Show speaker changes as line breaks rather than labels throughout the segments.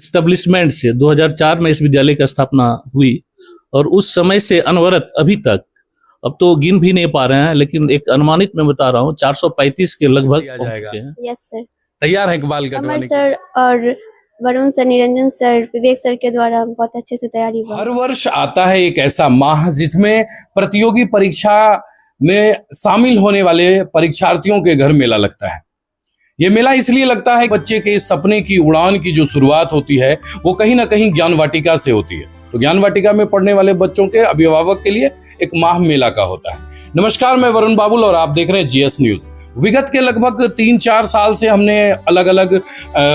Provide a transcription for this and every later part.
Establishment से 2004 में इस विद्यालय की स्थापना हुई और उस समय से अनवरत अभी तक, अब तो गिन भी नहीं पा रहे हैं, लेकिन एक अनुमानित मैं बता रहा हूँ 435 के लगभग पहुंच चुके हैं।
Yes sir.
तैयार है इकबाल
अमर
करवाने
सर और वरुण सर, निरंजन सर, विवेक सर के द्वारा बहुत अच्छे से तैयारी हुआ।
हर वर्ष आता है एक ऐसा माह जिसमें प्रतियोगी परीक्षा में शामिल होने वाले परीक्षार्थियों के घर मेला लगता है। ये मेला इसलिए लगता है बच्चे के सपने की उड़ान की जो शुरुआत होती है वो कहीं ना कहीं ज्ञान वाटिका से होती है। तो ज्ञान वाटिका में पढ़ने वाले बच्चों के अभिभावक के लिए एक माह मेला का होता है। नमस्कार, मैं वरुण बाबुल और आप देख रहे हैं जीएस न्यूज। विगत के लगभग 3-4 साल से हमने अलग अलग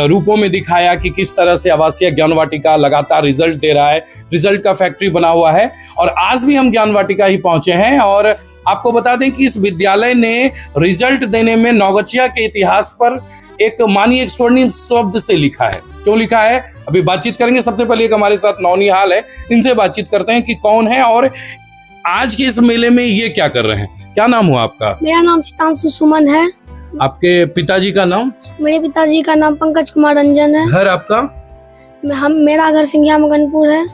रूपों में दिखाया कि किस तरह से आवासीय ज्ञान वाटिका लगातार रिजल्ट दे रहा है, रिजल्ट का फैक्ट्री बना हुआ है। और आज भी हम ज्ञान वाटिका ही पहुंचे हैं और आपको बता दें कि इस विद्यालय ने रिजल्ट देने में नवगछिया के इतिहास पर एक मानिए एक स्वर्णिम शब्द से लिखा है। क्यों लिखा है, अभी बातचीत करेंगे। सबसे पहले एक हमारे साथ नौनिहाल है, इनसे बातचीत करते हैं कि कौन है और आज के इस मेले में ये क्या कर रहे हैं। क्या नाम हुआ आपका?
मेरा नाम सितांशु सुमन है।
आपके पिताजी का नाम?
मेरे पिताजी का नाम पंकज कुमार रंजन है।
घर आपका?
मेरा घर सिंघिया मगनपुर है।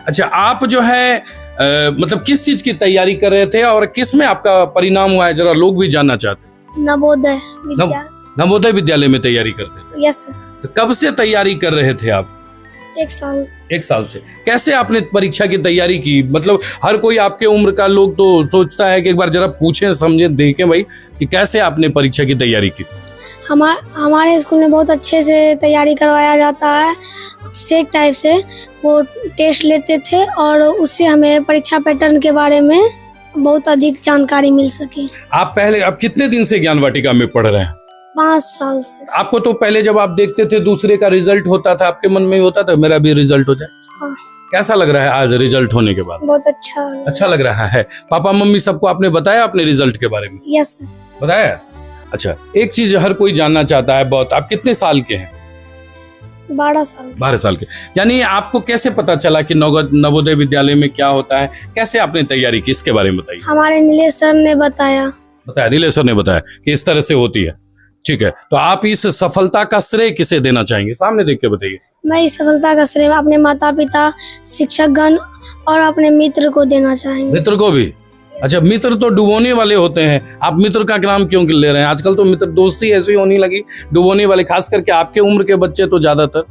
अच्छा, आप जो है मतलब किस चीज की तैयारी कर रहे थे और किस में आपका परिणाम हुआ है, जरा लोग भी जानना चाहते हैं।
नवोदय विद्यालय।
नवोदय विद्यालय में तैयारी करते थे?
Yes sir.
तो कब से तैयारी कर रहे थे आप?
1 साल।
1 साल से। कैसे आपने परीक्षा की तैयारी की? मतलब हर कोई आपके उम्र का लोग तो सोचता है कि एक बार जरा पूछें समझें देखें भाई कि कैसे आपने परीक्षा की तैयारी की।
हमारे स्कूल में बहुत अच्छे से तैयारी करवाया जाता है। सेट टाइप से वो टेस्ट लेते थे और उससे हमें परीक्षा पैटर्न के बारे में बहुत अधिक जानकारी मिल सके।
आप कितने दिन से ज्ञान वाटिका में पढ़ रहे हैं?
5 साल से।
आपको तो पहले जब आप देखते थे दूसरे का रिजल्ट होता था, आपके मन में होता था मेरा भी रिजल्ट हो जाए?
हाँ।
कैसा लग रहा है आज रिजल्ट होने के बाद?
बहुत अच्छा
लग रहा है। पापा मम्मी सबको आपने बताया अपने रिजल्ट के बारे में?
Yes sir.
बताया। अच्छा, एक चीज हर कोई जानना चाहता है बहुत, आप कितने साल के हैं?
12 साल।
12 साल के। यानी आपको कैसे पता चला कि नवोदय विद्यालय में क्या होता है, कैसे आपने तैयारी की, इसके बारे में बताइए।
हमारे नीलेश सर ने बताया।
नीलेश सर ने बताया कि इस तरह से होती है। ठीक है, तो आप इस सफलता का श्रेय किसे देना चाहेंगे? सामने देख के बताइए।
मैं इस सफलता का श्रेय अपने माता पिता, शिक्षकगण और अपने मित्र को देना चाहेंगे।
मित्र को भी? अच्छा, मित्र तो डुबोने वाले होते हैं, आप मित्र का नाम क्यों ले रहे हैं? आजकल तो मित्र दोस्ती ऐसी होने लगी, डुबोने वाले, खास करके आपके उम्र के बच्चे तो ज्यादातर।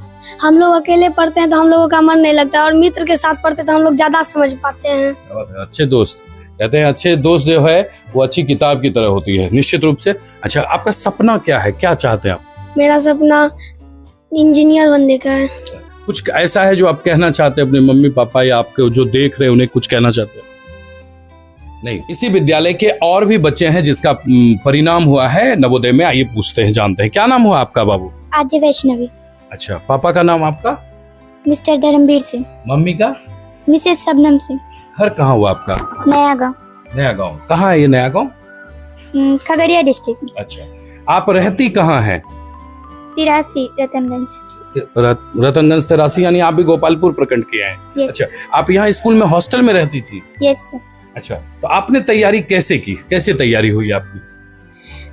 हम लोग अकेले पढ़ते हैं तो हम लोगों का मन नहीं लगता और मित्र के साथ पढ़ते तो हम लोग ज्यादा समझ पाते हैं।
अच्छे दोस्त, कहते हैं अच्छे दोस्त जो है वो अच्छी किताब की तरह होती है, निश्चित रूप से। अच्छा, आपका सपना क्या है, क्या चाहते हैं आप?
मेरा सपना इंजीनियर बनने का है।
कुछ ऐसा है जो आप कहना चाहते हैं अपने मम्मी पापा या आपके जो देख रहे हैं उन्हें कुछ कहना चाहते हैं? नहीं। इसी विद्यालय के और भी बच्चे हैं जिसका परिणाम हुआ है नवोदय में, आइए पूछते हैं, जानते हैं। क्या नाम हुआ आपका बाबू?
आदि वैष्णवी।
अच्छा, पापा का नाम आपका?
मिस्टर धर्मवीर सिंह।
मम्मी का?
मिसेस शबनम सिंह।
घर कहाँ हुआ आपका?
नया गांव।
नया गांव कहाँ है ये नया गांव?
खगड़िया डिस्ट्रिक्ट।
अच्छा, आप रहती कहाँ हैं?
83 रतनगंज।
रतनगंज 83, यानी आप भी गोपालपुर प्रखंड के हैं।
Yes.
अच्छा, आप यहाँ स्कूल में हॉस्टल में रहती थी?
Yes sir.
अच्छा, तो आपने तैयारी कैसे की, कैसे तैयारी हुई आपकी?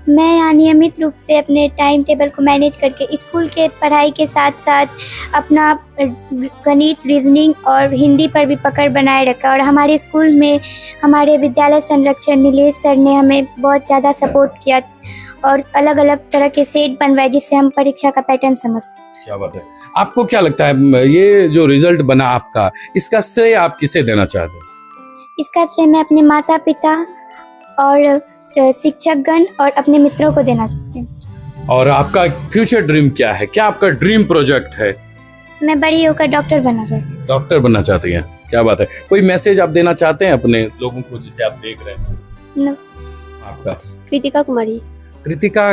मैं यहाँ नियमित रूप से अपने टाइम टेबल को मैनेज करके स्कूल के पढ़ाई के साथ साथ अपना गणित, रीजनिंग और हिंदी पर भी पकड़ बनाए रखा। और हमारे स्कूल में हमारे विद्यालय संरक्षक नीलेश सर ने हमें बहुत ज़्यादा सपोर्ट किया और अलग अलग तरह के सेट बनवाए जिससे हम परीक्षा का पैटर्न समझ सकें।
क्या बात है। आपको क्या लगता है ये जो रिजल्ट बना आपका, इसका श्रेय आप किसे देना चाहते हैं?
इसका श्रेय मैं अपने माता पिता और शिक्षकगण और अपने मित्रों को देना चाहती हूँ।
और आपका फ्यूचर ड्रीम क्या है, क्या आपका ड्रीम प्रोजेक्ट है?
मैं बड़ी होकर डॉक्टर बनना चाहती हूँ।
डॉक्टर बनना चाहती हैं, क्या बात है। कोई मैसेज आप देना चाहते हैं अपने लोगों को जिसे आप देख रहे हैं? आपका?
कृतिका कुमारी।
कृतिका,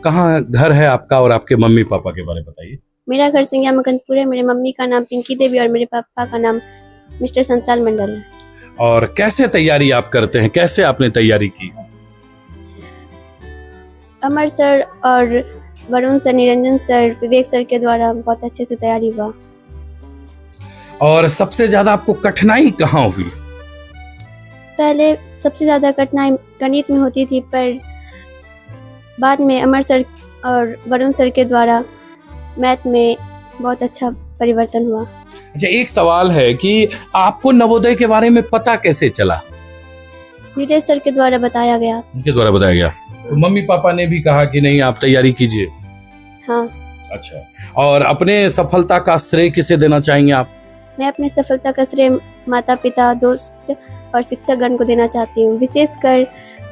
कहाँ घर है आपका और आपके मम्मी पापा के बारे में बताइए।
मेरा घर सिंघिया मगनपुर है। मेरे मम्मी का नाम पिंकी देवी और मेरे पापा का नाम मिस्टर संतलाल मंडल है।
और कैसे तैयारी आप करते हैं, कैसे आपने तैयारी की?
अमर सर और वरुण सर, निरंजन सर, विवेक सर के द्वारा बहुत अच्छे से तैयारी हुआ।
और सबसे ज्यादा आपको कठिनाई कहाँ हुई?
पहले सबसे ज्यादा कठिनाई गणित में होती थी, पर बाद में अमर सर और वरुण सर के द्वारा मैथ में बहुत अच्छा
परिवर्तन हुआ।
अच्छा, एक सवाल है कि आपको नवोदय के बारे में पता कैसे चला?
नीरज सर के द्वारा बताया गया।
उनके द्वारा बताया गया। तो मम्मी पापा ने भी कहा कि नहीं आप तैयारी कीजिए?
हाँ।
अच्छा, और अपने सफलता का श्रेय किसे देना चाहेंगे आप?
मैं अपनी सफलता का श्रेय माता पिता, दोस्त और शिक्षकगण को देना चाहती हूँ। विशेषकर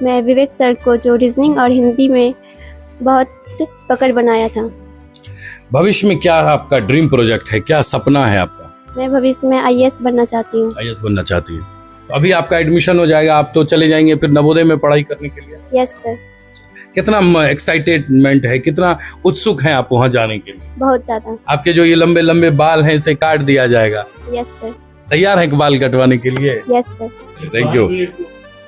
मैं विवेक सर को, जो रीजनिंग और हिंदी में बहुत पकड़ बनाया था।
भविष्य में क्या आपका ड्रीम प्रोजेक्ट है, क्या सपना है आपका?
मैं भविष्य में आईएएस बनना चाहती हूँ।
आईएएस बनना चाहती है। तो अभी आपका एडमिशन हो जाएगा, आप तो चले जाएंगे फिर नवोदय में पढ़ाई करने के लिए?
Yes sir.
कितना एक्साइटेडमेंट है, कितना उत्सुक है आप वहाँ जाने के लिए?
बहुत ज्यादा।
आपके जो ये लंबे लंबे बाल हैं इसे काट दिया जाएगा?
Yes sir.
तैयार हैं बाल कटवाने के लिए?
Yes sir.
Thank you.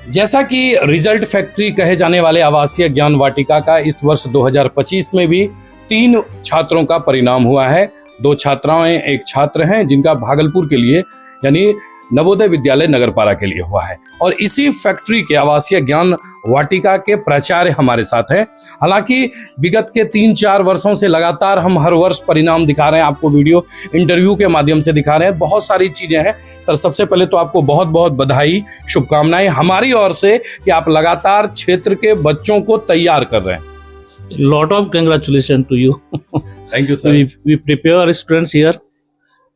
जैसा कि रिजल्ट फैक्ट्री कहे जाने वाले आवासीय ज्ञान वाटिका का इस वर्ष 2025 में भी 3 छात्रों का परिणाम हुआ है। 2 छात्राएं, 1 छात्र हैं जिनका भागलपुर के लिए यानी नवोदय विद्यालय नगरपारा के लिए हुआ है। और इसी फैक्ट्री के आवासीय ज्ञान वाटिका के प्राचार्य हमारे साथ हैं। हालांकि विगत के 3-4 वर्षों से लगातार हम हर वर्ष परिणाम दिखा रहे हैं, आपको वीडियो इंटरव्यू के माध्यम से दिखा रहे हैं, बहुत सारी चीजें हैं। सर, सबसे पहले तो आपको बहुत बहुत बधाई, शुभकामनाएं हमारी ओर से कि आप लगातार क्षेत्र के बच्चों को तैयार कर रहे हैं।
Lot of congratulations to you.
Thank you sir.
We prepare our students here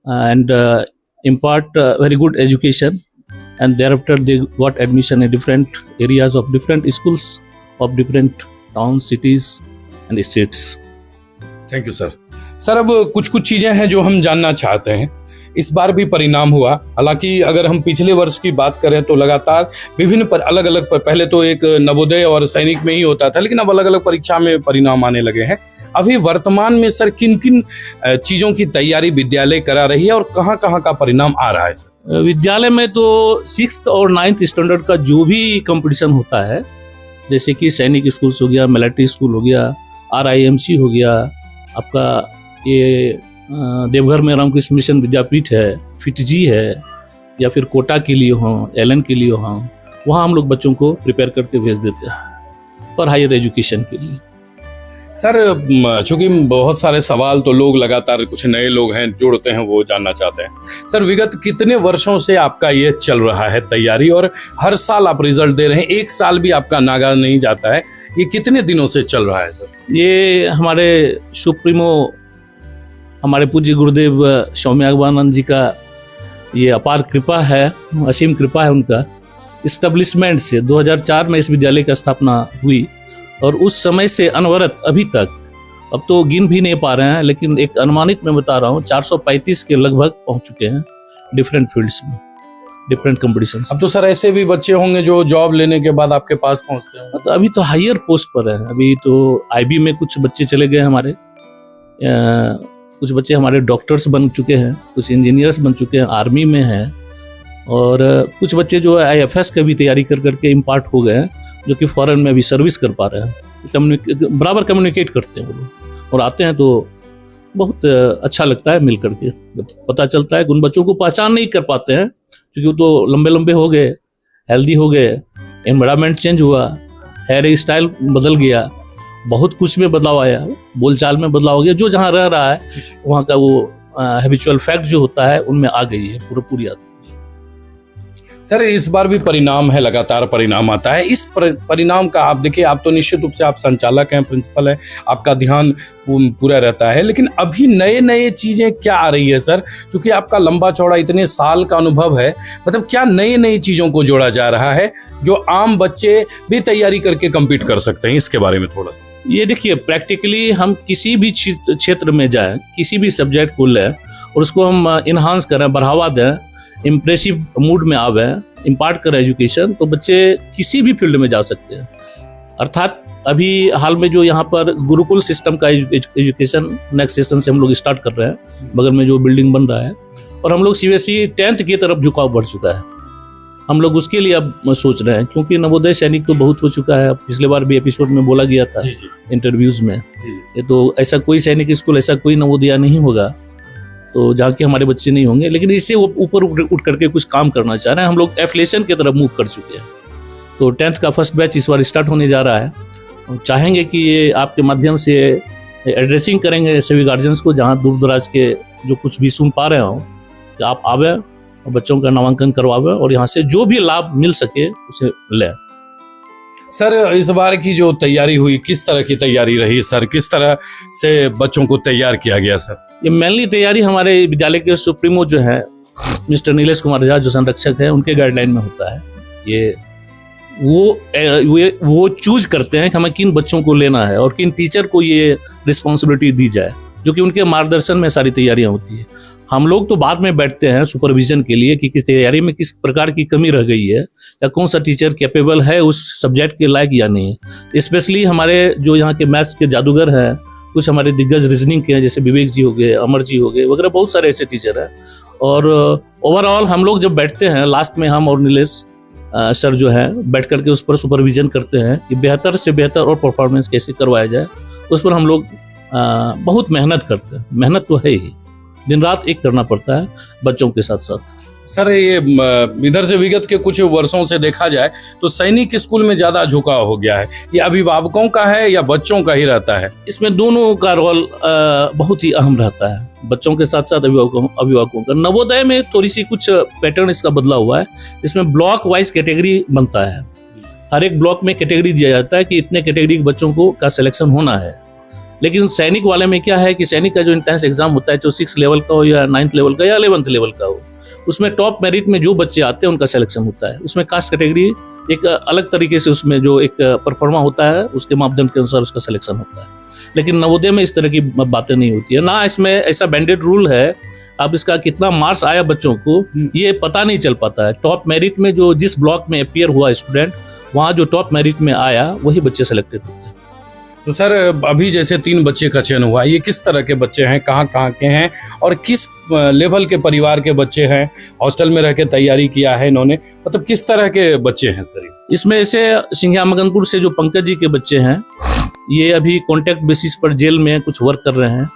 and impart very good education, and thereafter they got admission in different areas of different schools of different towns, cities and states.
Thank you sir. Sir, अब कुछ चीजें हैं जो हम जानना चाहते हैं। इस बार भी परिणाम हुआ, हालांकि अगर हम पिछले वर्ष की बात करें तो लगातार विभिन्न पर अलग अलग पहले तो एक नवोदय और सैनिक में ही होता था, लेकिन अब अलग अलग परीक्षा में परिणाम आने लगे हैं। अभी वर्तमान में सर किन किन चीजों की तैयारी विद्यालय करा रही है और कहाँ कहाँ का परिणाम आ रहा है सर?
विद्यालय में तो 6th और 9th स्टैंडर्ड का जो भी कंपटीशन होता है, जैसे कि सैनिक स्कूल्स हो गया, मिलिट्री स्कूल हो गया, RIMC हो गया, आपका ये देवघर में रामकृष्ण मिशन विद्यापीठ है, FITG है, या फिर कोटा के लिए हों, LN के लिए हों, वहाँ हम लोग बच्चों को प्रिपेयर करके भेज देते हैं फॉर हायर एजुकेशन के लिए।
सर, चूंकि बहुत सारे सवाल तो लोग लगातार, कुछ नए लोग हैं जोड़ते हैं, वो जानना चाहते हैं। सर, विगत कितने वर्षों से आपका ये चल रहा है तैयारी और हर साल आप रिजल्ट दे रहे हैं, एक साल भी आपका नागा नहीं जाता है, ये कितने दिनों से चल रहा है सर?
ये हमारे सुप्रीमो, हमारे पूज्य गुरुदेव स्वामी अगवानंद जी का ये अपार कृपा है, असीम कृपा है उनका। इस्टेब्लिशमेंट से 2004 में इस विद्यालय की स्थापना हुई और उस समय से अनवरत अभी तक, अब तो गिन भी नहीं पा रहे हैं, लेकिन एक अनुमानित मैं बता रहा हूँ 435 के लगभग पहुँच चुके हैं डिफरेंट फील्ड्स में, डिफरेंट कॉम्पिटिशन।
अब तो सर ऐसे भी बच्चे होंगे जो जॉब लेने के बाद आपके पास पहुँचते हैं?
तो अभी तो हायर पोस्ट पर है। अभी तो IB में कुछ बच्चे चले गए हमारे, कुछ बच्चे हमारे डॉक्टर्स बन चुके हैं, कुछ इंजीनियर्स बन चुके हैं, आर्मी में हैं, और कुछ बच्चे जो है IFS का भी तैयारी कर करके इम्पार्ट हो गए हैं, जो कि फॉरेन में भी सर्विस कर पा रहे हैं। बराबर कम्युनिकेट करते हैं वो लोग और आते हैं, तो बहुत अच्छा लगता है मिल करके। पता चलता है कि उन बच्चों को पहचान नहीं कर पाते हैं क्योंकि वो तो लंबे लंबे हो गए, हेल्दी हो गए, एनवायरनमेंट चेंज हुआ, हेयर स्टाइल बदल गया, बहुत कुछ में बदलाव आया, बोलचाल में बदलाव हो गया, जो जहाँ रह रहा है वहाँ का वो हैबिचुअल फैक्ट जो होता है उनमें आ गई है पूरी आदत।
सर, इस बार भी परिणाम है, लगातार परिणाम आता है। इस परिणाम का आप देखिए, आप तो निश्चित रूप से आप संचालक हैं, प्रिंसिपल हैं, आपका ध्यान पूरा रहता है, लेकिन अभी नए नए चीजें क्या आ रही है सर? क्योंकि आपका लंबा चौड़ा इतने साल का अनुभव है, मतलब क्या नई नई चीजों को जोड़ा जा रहा है जो आम बच्चे भी तैयारी करके कम्पीट कर सकते हैं? इसके बारे में थोड़ा।
ये देखिए, प्रैक्टिकली हम किसी भी क्षेत्र में जाएं, किसी भी सब्जेक्ट को लें और उसको हम इन्हांस करें, बढ़ावा दें, इम्प्रेसिव मूड में आवे, इम्पार्ट करें एजुकेशन, तो बच्चे किसी भी फील्ड में जा सकते हैं। अर्थात अभी हाल में जो यहाँ पर गुरुकुल सिस्टम का एजुकेशन नेक्स्ट सेशन से हम लोग स्टार्ट कर रहे हैं, बगल में जो बिल्डिंग बन रहा है, और हम लोग CBSE 10th की तरफ झुकाव बढ़ चुका है। हम लोग उसके लिए अब सोच रहे हैं, क्योंकि नवोदय सैनिक तो बहुत हो चुका है। पिछले बार भी एपिसोड में बोला गया था इंटरव्यूज में, ये तो ऐसा कोई सैनिक स्कूल, ऐसा कोई नवोदय नहीं होगा तो जहाँ के हमारे बच्चे नहीं होंगे, लेकिन इससे ऊपर उठ करके कुछ काम करना चाह रहे हैं। हम लोग एफिलिएशन की तरफ मूव कर चुके हैं, तो 10th का फर्स्ट बैच इस बार स्टार्ट होने जा रहा है। और चाहेंगे कि ये आपके माध्यम से एड्रेसिंग करेंगे सभी गार्जियंस को, जहाँ दूर दराज के जो कुछ भी सुन पा रहे हो कि आप आवे और बच्चों का नामांकन करवावे और यहाँ से जो भी लाभ मिल सके उसे लें।
सर, इस बार की जो तैयारी हुई, किस तरह की तैयारी रही सर? किस तरह से बच्चों को तैयार किया गया सर?
ये मेनली तैयारी हमारे विद्यालय के सुप्रीमो जो है मिस्टर नीलेश कुमार झा, जो संरक्षक है, उनके गाइडलाइन में होता है। ये वो चूज करते हैं कि हमें किन बच्चों को लेना है और किन टीचर को ये रिस्पॉन्सिबिलिटी दी जाए, जो कि उनके मार्गदर्शन में सारी तैयारियां होती है। हम लोग तो बाद में बैठते हैं सुपरविजन के लिए कि किस तैयारी में किस प्रकार की कमी रह गई है या कौन सा टीचर कैपेबल है उस सब्जेक्ट के लायक या नहीं है। स्पेशली हमारे जो यहाँ के मैथ्स के जादूगर हैं, कुछ हमारे दिग्गज रीजनिंग के हैं, जैसे विवेक जी हो गए, अमर जी हो गए वगैरह, बहुत सारे ऐसे टीचर हैं। और ओवरऑल हम लोग जब बैठते हैं लास्ट में, हम और नीलेश सर जो है बैठ करके उस पर सुपरविजन करते हैं कि बेहतर से बेहतर और परफॉर्मेंस कैसे करवाया जाए। उस पर हम लोग बहुत मेहनत करते हैं। मेहनत तो है ही, दिन रात एक करना पड़ता है बच्चों के साथ साथ।
सर, ये इधर से विगत के कुछ वर्षों से देखा जाए तो सैनिक स्कूल में ज्यादा झुकाव हो गया है। ये अभिभावकों का है या बच्चों का ही रहता है?
इसमें दोनों का रोल बहुत ही अहम रहता है, बच्चों के साथ साथ अभिभावकों का। नवोदय में थोड़ी सी कुछ पैटर्न इसका बदला हुआ है। इसमें ब्लॉक वाइज कैटेगरी बनता है, हर एक ब्लॉक में कैटेगरी दिया जाता है कि इतने कैटेगरी के बच्चों को का सिलेक्शन होना है। लेकिन सैनिक वाले में क्या है कि सैनिक का जो इंट्रेंस एग्जाम होता है, जो 6 लेवल का हो या 9th लेवल का या 11th लेवल का हो, उसमें टॉप मेरिट में जो बच्चे आते हैं उनका सिलेक्शन होता है। उसमें कास्ट कैटेगरी एक अलग तरीके से, उसमें जो एक परफॉर्मा होता है उसके मापदंड के अनुसार उसका सिलेक्शन होता है। लेकिन नवोदय में इस तरह की बातें नहीं होती है ना। इसमें ऐसा बैंडेड रूल है, अब इसका कितना मार्क्स आया बच्चों को ये पता नहीं चल पाता है। टॉप मेरिट में जो जिस ब्लॉक में अपीयर हुआ स्टूडेंट, वहाँ जो टॉप मेरिट में आया वही बच्चे सेलेक्टेड होते हैं।
तो सर, अभी जैसे 3 बच्चे का चयन हुआ, ये किस तरह के बच्चे हैं, कहाँ के हैं और किस लेवल के परिवार के बच्चे हैं? हॉस्टल में रह के तैयारी किया है इन्होंने, मतलब किस तरह के बच्चे हैं सर?
इसमें ऐसे सिंघिया मगनपुर से जो पंकज जी के बच्चे हैं, ये अभी कॉन्ट्रैक्ट बेसिस पर जेल में कुछ वर्क कर रहे हैं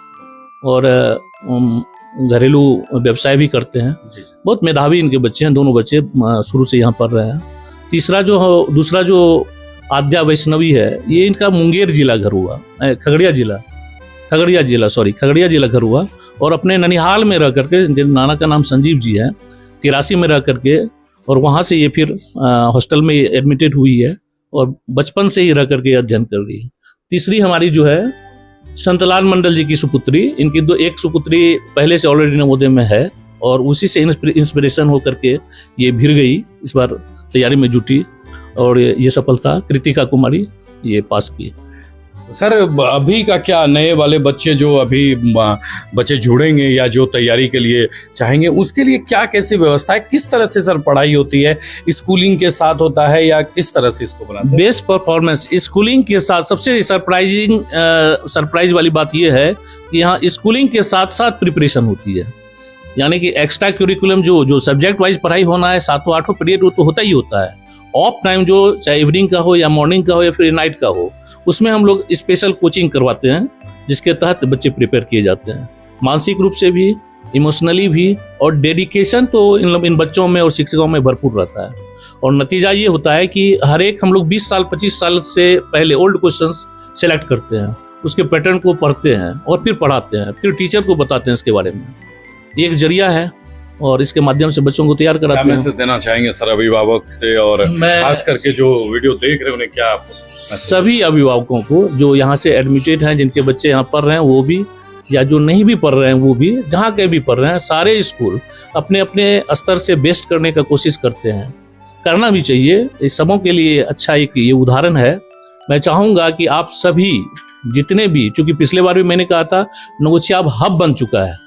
और घरेलू व्यवसाय भी करते हैं। बहुत मेधावी इनके बच्चे हैं, दोनों बच्चे शुरू से यहाँ पढ़ रहे हैं। दूसरा जो आद्या वैष्णवी है, ये इनका मुंगेर जिला घर हुआ, खगड़िया जिला घर हुआ और अपने ननिहाल में रह करके, इनके नाना का नाम संजीव जी है, 83 में रह करके और वहाँ से ये फिर हॉस्टल में एडमिटेड हुई है और बचपन से ही रह करके अध्ययन कर रही है। तीसरी हमारी जो है संतलाल मंडल जी की सुपुत्री, इनकी एक सुपुत्री पहले से ऑलरेडी नवोदय में है और उसी से इंस्पिरेशन होकर के ये भिड़ गई, इस बार तैयारी में जुटी और ये सफलता कृतिका कुमारी ये पास की।
सर, अभी का क्या, नए वाले बच्चे जो अभी बच्चे जुड़ेंगे या जो तैयारी के लिए चाहेंगे, उसके लिए क्या कैसी व्यवस्था है? किस तरह से सर पढ़ाई होती है? स्कूलिंग के साथ होता है या किस तरह से इसको बनाते हैं?
बेस्ट परफॉर्मेंस स्कूलिंग के साथ। सबसे सरप्राइज वाली बात यह है कि यहाँ स्कूलिंग के साथ साथ प्रिपरेशन होती है, यानी कि एक्स्ट्रा करिकुलम जो सब्जेक्ट वाइज पढ़ाई होना है, 7वां-8वां पीरियड, वो तो होता ही होता है। ऑफ टाइम जो चाहे इवनिंग का हो या मॉर्निंग का हो या फिर नाइट का हो, उसमें हम लोग स्पेशल कोचिंग करवाते हैं, जिसके तहत बच्चे प्रिपेयर किए जाते हैं, मानसिक रूप से भी, इमोशनली भी। और डेडिकेशन तो इन बच्चों में और शिक्षकों में भरपूर रहता है। और नतीजा ये होता है कि हर एक हम लोग 20 साल 25 साल से पहले ओल्ड क्वेश्चंस सेलेक्ट करते हैं, उसके पैटर्न को पढ़ते हैं और फिर पढ़ाते हैं, फिर टीचर को बताते हैं इसके बारे में। ये एक जरिया है और इसके माध्यम से बच्चों को तैयार कराते हैं।
मैसेज देना चाहेंगे सर अभिभावक से, और खास करके जो वीडियो देख रहे हैं उन्हें क्या?
सभी अभिभावकों को जो यहाँ से एडमिटेड हैं, जिनके बच्चे यहाँ पढ़ रहे हैं वो भी, या जो नहीं भी पढ़ रहे हैं वो भी, जहाँ के भी पढ़ रहे हैं, सारे स्कूल अपने अपने स्तर से बेस्ट करने का कोशिश करते हैं, करना भी चाहिए। इस सबों के लिए अच्छा एक ये उदाहरण है। मैं चाहूँगा कि आप सभी जितने भी, चूँकि पिछले बार भी मैंने कहा था, नवोदय अब हब बन चुका है,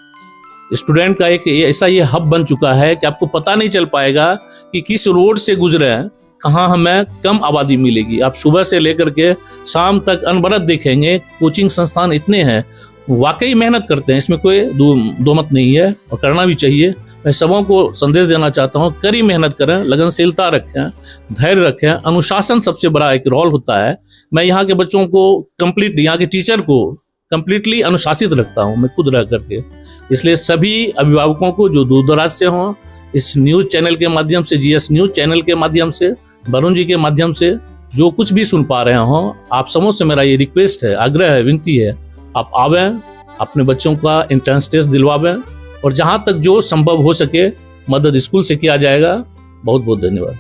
स्टूडेंट का एक ऐसा ये हब बन चुका है कि आपको पता नहीं चल पाएगा कि किस रोड से गुजरे हैं, कहाँ हमें कम आबादी मिलेगी। आप सुबह से लेकर के शाम तक अनवरत देखेंगे, कोचिंग संस्थान इतने हैं, वाकई मेहनत करते हैं, इसमें कोई दो मत नहीं है और करना भी चाहिए। मैं सबों को संदेश देना चाहता हूँ, कड़ी मेहनत करें, लगनशीलता रखें, धैर्य रखें, अनुशासन सबसे बड़ा एक रोल होता है। मैं यहाँ के बच्चों को कंप्लीटली, यहाँ के टीचर को कंप्लीटली अनुशासित रखता हूँ मैं खुद रह करके। इसलिए सभी अभिभावकों को जो दूर दराज से हों, इस न्यूज़ चैनल के माध्यम से, GS न्यूज़ चैनल के माध्यम से, वरुण जी के माध्यम से जो कुछ भी सुन पा रहे हों, आप सबों से मेरा ये रिक्वेस्ट है, आग्रह है, विनती है, आप आवें, अपने बच्चों का एंट्रेंस टेस्ट दिलवावें और जहाँ तक जो संभव हो सके मदद स्कूल से किया जाएगा। बहुत बहुत धन्यवाद।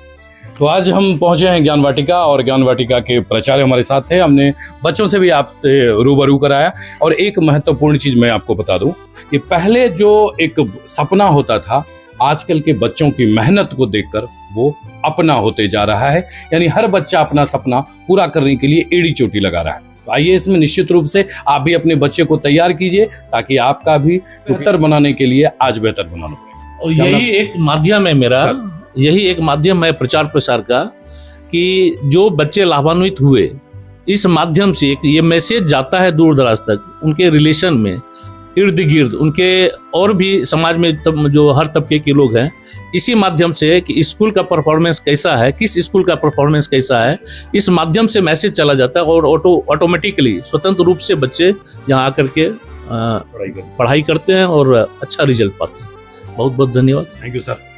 तो आज हम पहुंचे हैं ज्ञान वाटिका और ज्ञान वाटिका के प्राचार्य हमारे साथ थे। हमने बच्चों से भी आपसे रूबरू कराया और एक महत्वपूर्ण चीज मैं आपको बता दूं कि पहले जो एक सपना होता था आजकल के बच्चों की मेहनत को देखकर वो अपना होते जा रहा है। यानी हर बच्चा अपना सपना पूरा करने के लिए एड़ी चोटी लगा रहा है। तो आइए इसमें निश्चित रूप से आप भी अपने बच्चे को तैयार कीजिए ताकि आपका भी बेहतर बनाने के लिए आज बेहतर बनाना पड़े।
और यही एक माध्यम है मेरा, यही एक माध्यम है प्रचार प्रसार का कि जो बच्चे लाभान्वित हुए इस माध्यम से एक ये मैसेज जाता है दूर दराज तक, उनके रिलेशन में, इर्द गिर्द उनके और भी समाज में जो हर तबके के लोग हैं, इसी माध्यम से कि स्कूल का परफॉर्मेंस कैसा है, किस स्कूल का परफॉर्मेंस कैसा है, इस माध्यम से मैसेज चला जाता है और ऑटोमेटिकली स्वतंत्र रूप से बच्चे यहाँ आकर के पढ़ाई करते हैं और अच्छा रिजल्ट पाते हैं। बहुत बहुत धन्यवाद।
Thank you sir.